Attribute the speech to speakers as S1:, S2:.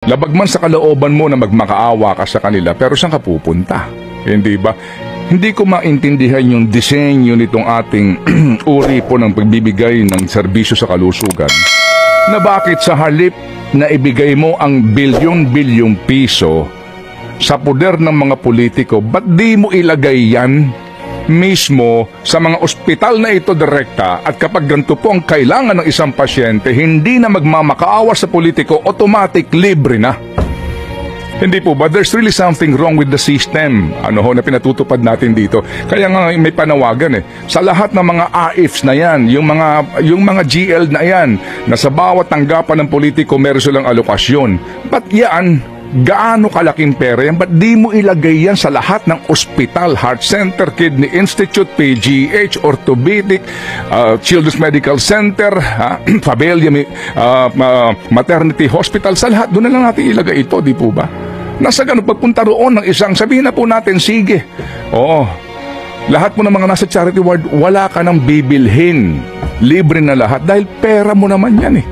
S1: Labag man sa kalooban mo na magmakaawa ka sa kanila, pero saan ka pupunta? Hindi ba? Hindi ko maintindihan yung disenyo nitong ating uri po ng pagbibigay ng serbisyo sa kalusugan, na bakit sa halip na ibigay mo ang bilyon-bilyong piso sa poder ng mga politiko, ba't di mo ilagay yan mismo sa mga ospital na ito direkta, at kapag ganito po ang kailangan ng isang pasyente, hindi na magmamakaawa sa politiko, automatic libre na. Hindi po ba? There's really something wrong with the system. Ano ho na pinatutupad natin dito. Kaya nga may panawagan sa lahat ng mga AIFs na yan, yung mga GL na yan, na sa bawat tanggapan ng politiko meron silang alokasyon. Ba't yan? Gaano kalaking pera yan? Ba't di mo ilagay yan sa lahat ng ospital, Heart Center, Kidney Institute, PGH, Orthopedic, Children's Medical Center, Fabella Maternity Hospital, sa lahat? Doon na lang natin ilagay ito, di po ba? Nasa ganun, pagpunta roon ng isang, sabihin na po natin, sige, lahat mo ng mga nasa charity ward, wala ka nang bibilhin. Libre na lahat dahil pera mo naman yan